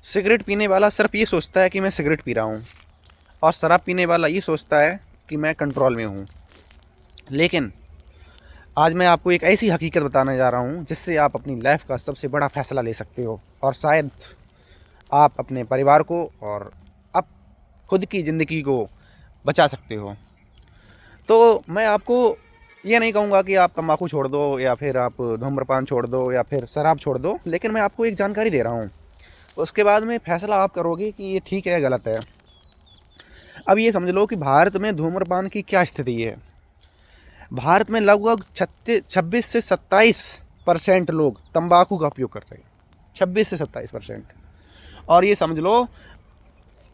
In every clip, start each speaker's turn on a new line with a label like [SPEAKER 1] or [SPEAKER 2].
[SPEAKER 1] Cigarette पीने वाला सिर्फ ये सोचता है कि मैं सिगरेट पी रहा हूँ, और शराब पीने वाला ये सोचता है कि मैं कंट्रोल में हूँ। लेकिन आज मैं आपको एक ऐसी हकीकत बताने जा रहा हूँ जिससे आप अपनी लाइफ का सबसे बड़ा फैसला ले सकते हो, और शायद आप अपने परिवार को और आप खुद की ज़िंदगी को बचा सकते हो। तो मैं आपको ये नहीं कहूँगा कि आप तंबाकू छोड़ दो, या फिर आप धूम्रपान छोड़ दो, या फिर शराब छोड़ दो, लेकिन मैं आपको एक जानकारी दे रहा हूँ। उसके बाद में फैसला आप करोगे कि ये ठीक है या गलत है। अब ये समझ लो कि भारत में धूम्रपान की क्या स्थिति है। भारत में लगभग 26 से 27% लोग तंबाकू का उपयोग कर रहे हैं। 26 से 27%। और ये समझ लो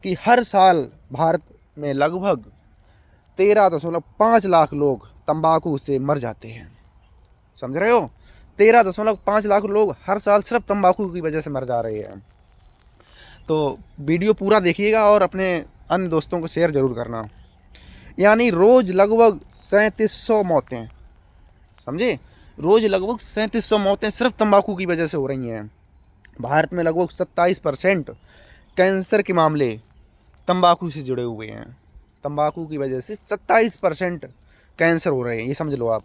[SPEAKER 1] कि हर साल भारत में लगभग 13.5 लाख लोग तंबाकू से मर जाते हैं। समझ रहे हो? 13.5 लाख लोग हर साल सिर्फ तंबाकू की वजह से मर जा रहे हैं। तो वीडियो पूरा देखिएगा और अपने अन्य दोस्तों को शेयर ज़रूर करना। यानी रोज़ लगभग 3700 मौतें, समझे, रोज़ लगभग 3700 मौतें सिर्फ तंबाकू की वजह से हो रही हैं। भारत में लगभग 27% कैंसर के मामले तंबाकू से जुड़े हुए हैं। तंबाकू की वजह से 27% कैंसर हो रहे हैं, ये समझ लो आप।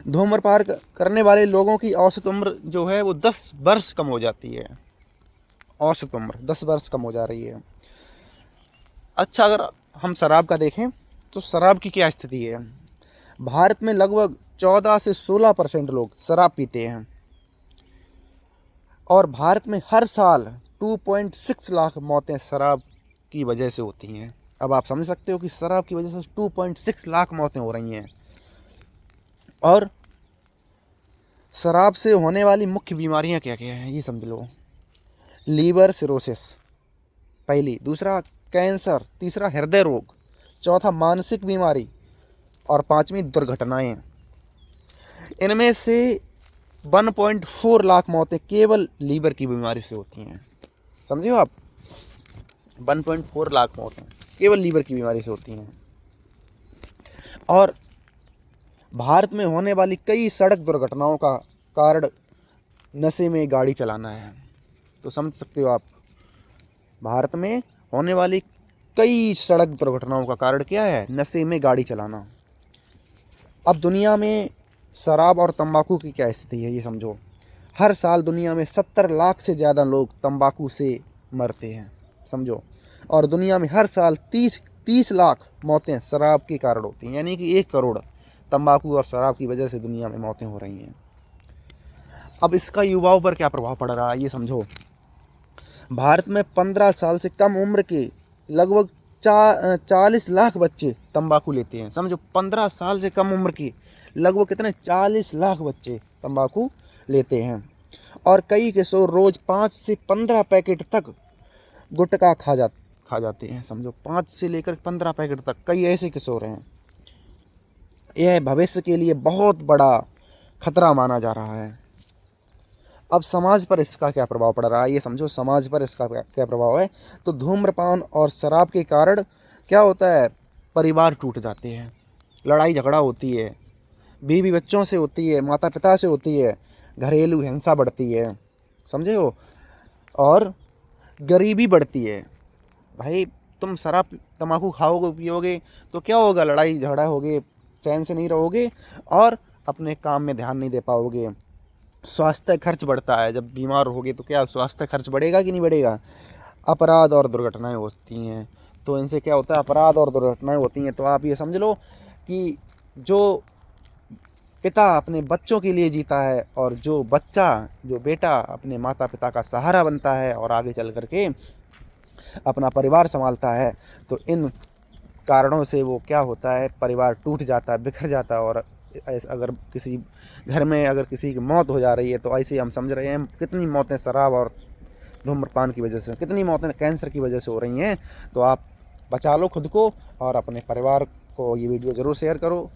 [SPEAKER 1] धूम्रपान करने वाले लोगों की औसत उम्र जो है वो 10 वर्ष कम हो जाती है। औसत उम्र 10 वर्ष कम हो जा रही है। अच्छा, अगर हम शराब का देखें तो शराब की क्या स्थिति है। भारत में लगभग 14 से 16% लोग शराब पीते हैं, और भारत में हर साल 2.6 लाख मौतें शराब की वजह से होती हैं। अब आप समझ सकते हो कि शराब की वजह से 2.6 लाख मौतें हो रही हैं। और शराब से होने वाली मुख्य बीमारियां क्या क्या हैं ये समझ लो। लीवर सिरोसिस पहली, दूसरा कैंसर, तीसरा हृदय रोग, चौथा मानसिक बीमारी, और पांचवी दुर्घटनाएं। इनमें से 1.4 लाख मौतें केवल लीवर की बीमारी से होती हैं। समझे हो आप? 1.4 लाख मौतें केवल लीवर की बीमारी से होती हैं। और भारत में होने वाली कई सड़क दुर्घटनाओं का कारण नशे में गाड़ी चलाना है। तो समझ सकते हो आप, भारत में होने वाली कई सड़क दुर्घटनाओं का कारण क्या है? नशे में गाड़ी चलाना। अब दुनिया में शराब और तंबाकू की क्या स्थिति है ये समझो। हर साल दुनिया में 70 लाख से ज़्यादा लोग तंबाकू से मरते हैं, समझो। और दुनिया में हर साल 30 लाख मौतें शराब के कारण होती हैं। यानी कि 1 करोड़ तंबाकू और शराब की वजह से दुनिया में मौतें हो रही हैं। अब इसका युवाओं पर क्या प्रभाव पड़ रहा है ये समझो। भारत में 15 साल से कम उम्र के लगभग 40 लाख बच्चे तंबाकू लेते हैं। समझो, 15 साल से कम उम्र के लगभग कितने, 40 लाख बच्चे तंबाकू लेते हैं। और कई किशोर रोज़ 5 से 15 पैकेट तक गुटखा खा जाते हैं। समझो, 5 से लेकर 15 पैकेट तक कई ऐसे किशोर हैं। यह भविष्य के लिए बहुत बड़ा खतरा माना जा रहा है। अब समाज पर इसका क्या प्रभाव पड़ रहा है ये समझो। समाज पर इसका क्या प्रभाव है। तो धूम्रपान और शराब के कारण क्या होता है? परिवार टूट जाते हैं, लड़ाई झगड़ा होती है, बीवी बच्चों से होती है, माता पिता से होती है, घरेलू हिंसा बढ़ती है, समझे हो, और गरीबी बढ़ती है। भाई, तुम शराब तम्बाकू खाओगे पियोगे तो क्या होगा? लड़ाई झगड़ा होगे, चैन से नहीं रहोगे, और अपने काम में ध्यान नहीं दे पाओगे। स्वास्थ्य खर्च बढ़ता है। जब बीमार होगे तो क्या स्वास्थ्य खर्च बढ़ेगा कि नहीं बढ़ेगा? अपराध और दुर्घटनाएं होती हैं। तो इनसे क्या होता है? अपराध और दुर्घटनाएं होती हैं। तो आप ये समझ लो कि जो पिता अपने बच्चों के लिए जीता है, और जो बेटा अपने माता पिता का सहारा बनता है और आगे चल करके अपना परिवार संभालता है, तो इन कारणों से वो क्या होता है? परिवार टूट जाता है, बिखर जाता है। और अगर किसी घर में अगर किसी की मौत हो जा रही है तो ऐसे हम समझ रहे हैं कितनी मौतें शराब और धूम्रपान की वजह से, कितनी मौतें कैंसर की वजह से हो रही हैं। तो आप बचा लो खुद को और अपने परिवार को ये वीडियो ज़रूर शेयर करो,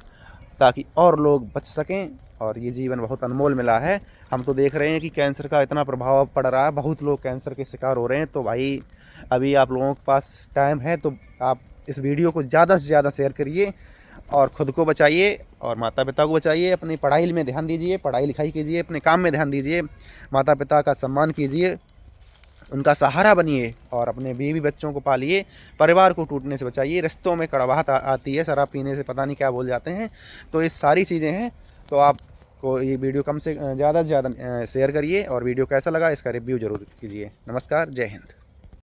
[SPEAKER 1] ताकि और लोग बच सकें। और ये जीवन बहुत अनमोल मिला है। हम तो देख रहे हैं कि कैंसर का इतना प्रभाव पड़ रहा है, बहुत लोग कैंसर के शिकार हो रहे हैं। तो भाई, अभी आप लोगों के पास टाइम है तो आप इस वीडियो को ज़्यादा से ज़्यादा शेयर करिए, और ख़ुद को बचाइए और माता पिता को बचाइए। अपनी पढ़ाई में ध्यान दीजिए, पढ़ाई लिखाई कीजिए, अपने काम में ध्यान दीजिए, माता पिता का सम्मान कीजिए। उनका सहारा बनिए और अपने बीवी बच्चों को पालिए, परिवार को टूटने से बचाइए। रिश्तों में कड़वाहट आती है, शराब पीने से पता नहीं क्या बोल जाते हैं। तो ये सारी चीज़ें हैं। तो आपको ये वीडियो कम से ज़्यादा शेयर करिए और वीडियो कैसा लगा इसका रिव्यू ज़रूर कीजिए। नमस्कार, जय हिंद।